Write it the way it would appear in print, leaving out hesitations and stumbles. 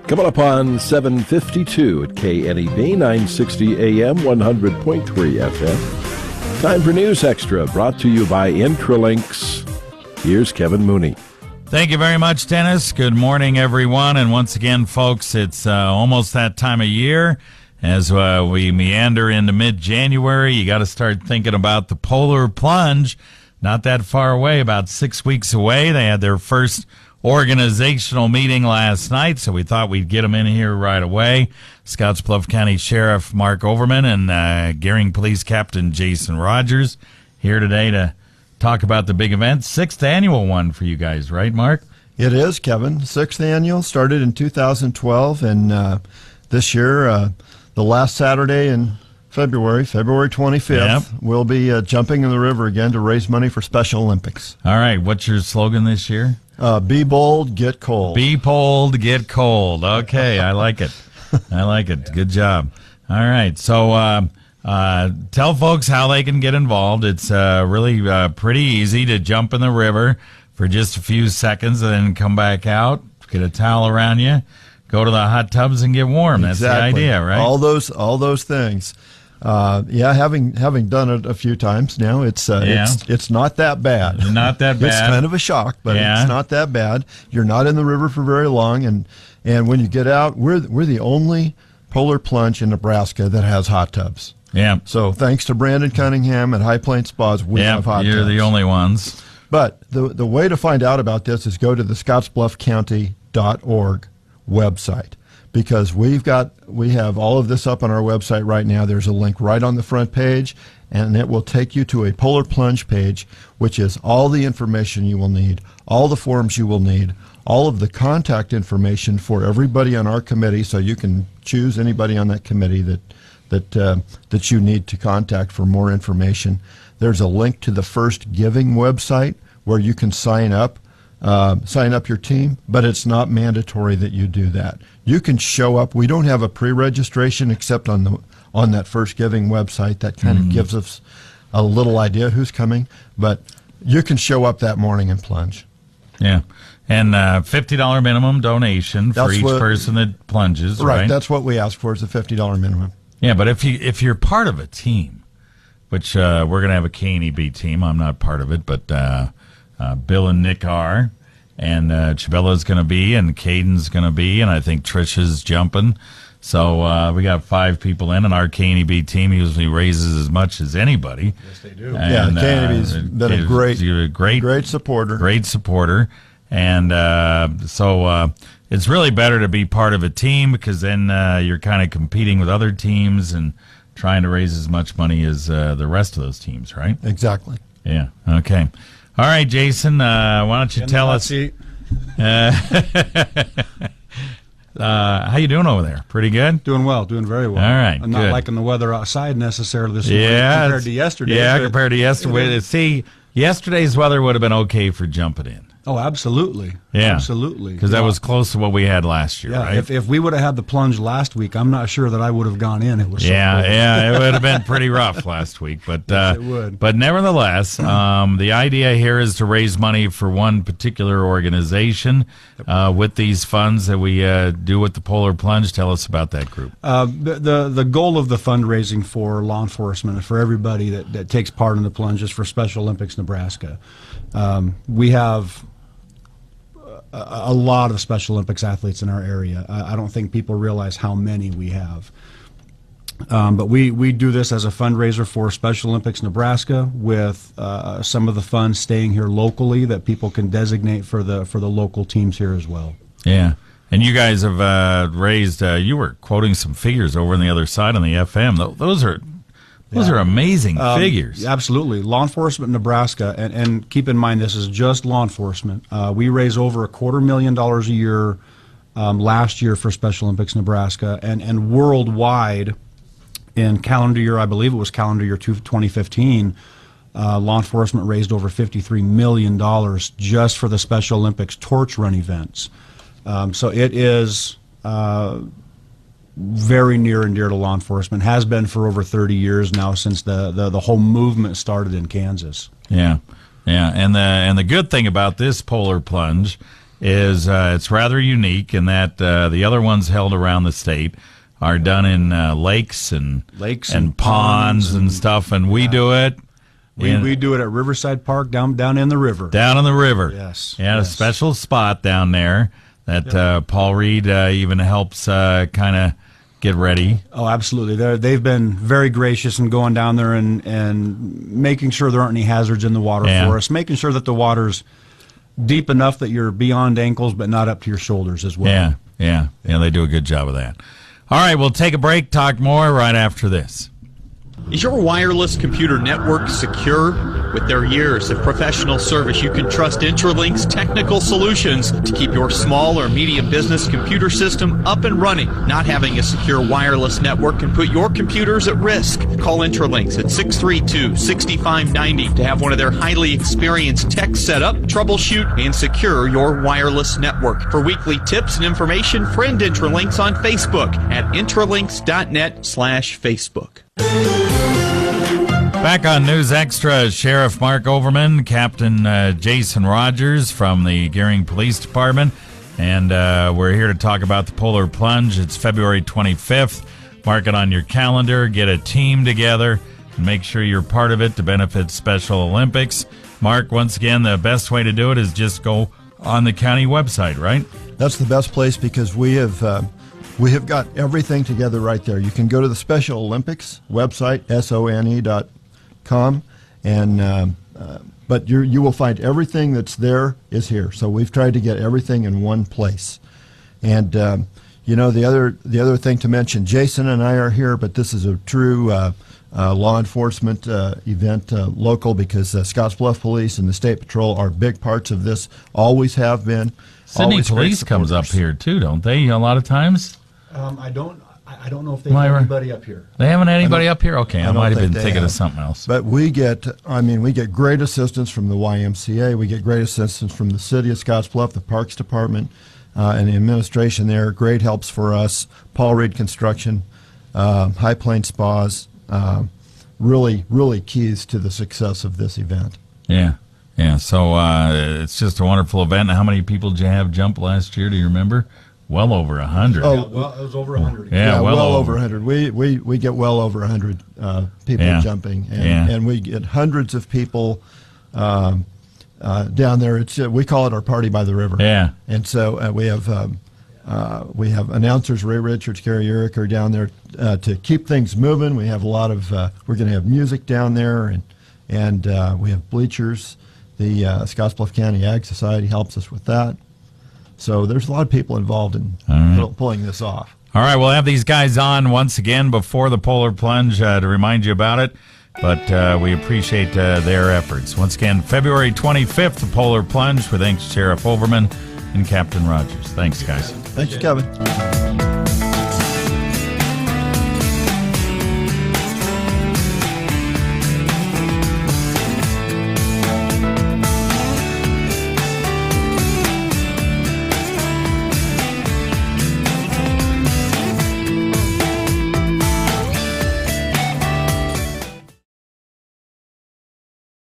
Coming up on 7:52 at KNEB, 960 AM, 100.3 FM. Time for News Extra, brought to you by Intralinks. Here's Kevin Mooney. Thank you very much, Dennis. Good morning, everyone. And once again, folks, it's almost that time of year. As we meander into mid-January, you got to start thinking about the Polar Plunge. Not that far away, about 6 weeks away. They had their first organizational meeting last night, so we thought we'd get them in here right away. Scottsbluff County Sheriff Mark Overman and Gering Police Captain Jason Rogers here today to talk about the big event. 6th annual one for you guys, right, Mark? It is, Kevin. 6th annual, started in 2012, and this year, the last Saturday in February 25th, we'll be jumping in the river again to raise money for Special Olympics. All right, what's your slogan this year? Be bold, get cold. Be bold, get cold. Okay, I like it. I like it. Good job. All right, so tell folks how they can get involved. It's really pretty easy to jump in the river for just a few seconds and then come back out, get a towel around you, go to the hot tubs and get warm. That's Exactly. the idea, right? All those things. Having done it a few times now, it's not that bad. Not that bad. It's kind of a shock, but it's not that bad. You're not in the river for very long, and when you get out, we're the only Polar Plunge in Nebraska that has hot tubs. Yeah. So thanks to Brandon Cunningham at High Plains Spas, we have hot tubs. You're the only ones. But the way to find out about this is go to the scottsbluffcounty.org website, because we have all of this up on our website right now. There's a link right on the front page, and it will take you to a Polar Plunge page, which is all the information you will need, all the forms you will need, all of the contact information for everybody on our committee, so you can choose anybody on that committee that you need to contact for more information. There's a link to the First Giving website where you can sign up your team, but it's not mandatory that you do that. You can show up. We don't have a pre-registration except on that First Giving website. That kind of gives us a little idea who's coming, but you can show up that morning and plunge. Yeah. And $50 minimum donation for each person that plunges, right? Right. That's what we ask for, is a $50 minimum. Yeah, but if you're part of a team, which we're going to have a KNEB team. I'm not part of it, but Bill and Nick are, and Chabella's going to be, and Caden's going to be, and I think Trisha's jumping. So we got 5 people in, and our KNEB team usually raises as much as anybody. Yes, they do. And, KNEB's been a great supporter. Great supporter. And so it's really better to be part of a team, because then you're kind of competing with other teams and trying to raise as much money as the rest of those teams, right? Exactly. Yeah. Okay. All right, Jason, why don't you tell us how you doing over there? Pretty good? Doing well, doing very well. All right, I'm not liking the weather outside necessarily this morning compared to yesterday. Yeah, compared to yesterday. See, yesterday's weather would have been okay for jumping in. Oh, absolutely. Yeah. Absolutely. Because that was close to what we had last year, right? If we would have had the plunge last week, I'm not sure that I would have gone in. It was so cold. It would have been pretty rough last week. But yes, it would. But nevertheless, the idea here is to raise money for one particular organization with these funds that we do with the Polar Plunge. Tell us about that group. The goal of the fundraising for law enforcement and for everybody that takes part in the plunge is for Special Olympics Nebraska. We have a lot of Special Olympics athletes in our area. I don't think people realize how many we have. But we do this as a fundraiser for Special Olympics Nebraska, with some of the funds staying here locally that people can designate for the local teams here as well. Yeah. And you guys have raised, you were quoting some figures over on the other side on the FM. Those are amazing figures. Absolutely. Law enforcement in Nebraska, and keep in mind this is just law enforcement. We raise over $250,000 a year last year for Special Olympics Nebraska, and worldwide in calendar year, I believe it was calendar year 2015, law enforcement raised over $53 million just for the Special Olympics torch run events. So it is very near and dear to law enforcement, has been for over 30 years now, since the whole movement started in Kansas. Yeah, and the good thing about this Polar Plunge is it's rather unique in that the other ones held around the state are done in lakes and ponds and stuff, and we do it. We do it at Riverside Park down in the river. Down in the river. Yes. Yeah, a special spot down there that Paul Reed even helps kind of get ready. Oh, absolutely. They've been very gracious in going down there and making sure there aren't any hazards in the water for us, making sure that the water's deep enough that you're beyond ankles but not up to your shoulders as well. Yeah, they do a good job of that. All right, we'll take a break, talk more right after this. Is your wireless computer network secure? With their years of professional service, you can trust Intralink's technical solutions to keep your small or medium business computer system up and running. Not having a secure wireless network can put your computers at risk. Call Intralinks at 632-6590 to have one of their highly experienced techs set up, troubleshoot, and secure your wireless network. For weekly tips and information, friend Intralinks on Facebook at intralinks.net/Facebook. Back on News Extra, Sheriff Mark Overman, Captain Jason Rogers from the Gering Police Department, and we're here to talk about the Polar Plunge. It's February 25th. Mark it on your calendar, get a team together, and make sure you're part of it to benefit Special Olympics. Mark, once again, the best way to do it is just go on the county website, right? That's the best place because we have got everything together right there. You can go to the Special Olympics website, SONE.com, and but you will find everything that's there is here. So we've tried to get everything in one place. And the other thing to mention, Jason and I are here, but this is a true law enforcement event, local, because Scottsbluff Police and the State Patrol are big parts of this. Always have been. Sydney Always Police comes up here too, don't they? A lot of times. I don't know if they have anybody up here. They haven't had anybody up here? Okay, I might have been thinking of something else. But we get great assistance from the YMCA. We get great assistance from the city of Scottsbluff, the Parks Department, and the administration there. Great helps for us. Paul Reed Construction, High Plains Spas, really, really keys to the success of this event. Yeah. So it's just a wonderful event. How many people did you have jump last year? Do you remember? Well over 100. Oh, well, it was over 100. Yeah, well over 100. We get well over 100 people jumping, and we get hundreds of people down there. We call it our party by the river. Yeah. And so we have announcers, Ray Richards, Gary Urich are down there to keep things moving. We have a lot of we're going to have music down there, and we have bleachers. The Scottsbluff County Ag Society helps us with that. So there's a lot of people involved in pulling this off. All right, we'll have these guys on once again before the Polar Plunge to remind you about it, but we appreciate their efforts. Once again, February 25th, the Polar Plunge, with thanks to Sheriff Overman and Captain Rogers. Thanks, guys. Thanks, Kevin.